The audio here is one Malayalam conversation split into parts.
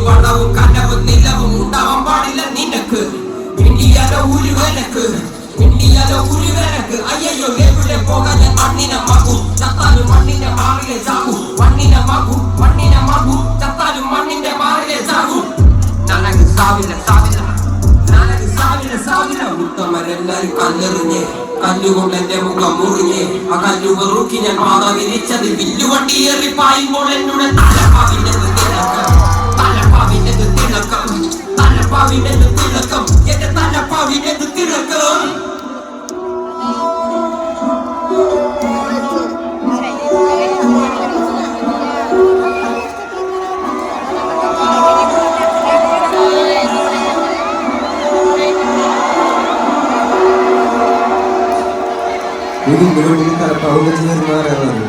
പണവും കനവും നിലവും ഉണ്ടാവാൻ പാടില്ല നിനക്ക്. ഇന്ത്യയിലെ ഉരുവനക്ക് അയ്യോ എവിടെ പോകാൻ ഞാൻ മണ്ണിനെ മകു ചത്താലും മണ്ണിന്റെ മാറിലെ ചാകു. മണ്ണിനെ മകു ചത്താലും മണ്ണിന്റെ മാറിലെ ചാകു. നനക്ക് സാവില്ല ഉത്തമരെല്ലാരും കല്ലെറിഞ്ഞ് കല്ലുകൊണ്ട് എന്റെ മുഖം മുറിഞ്ഞ് ആ കല്ലു വെറുക്കി ഞാൻ പാത വിരിച്ചത് വില്ലുവണ്ടി ഏറി പായുമ്പോൾ എന്നോട് തലപ്പാവിനത് തിളക്കം എന്റെ തലപ്പാവിനത് തിളക്കം. ഇതിന്റെ വീട്ടിൽ തലപ്പാവ് വെച്ച് വരുന്നവരാണ്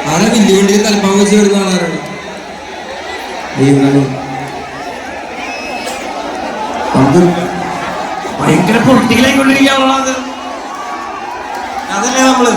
ആരാ വലിയ വണ്ടിയിൽ തലപ്പാവ് വെച്ച് വരുന്ന ആളാരാണ്? ഭയങ്കര പൊട്ടികളായിക്കൊണ്ടിരിക്കുകയാണല്ലോ. അതല്ലേ നമ്മള്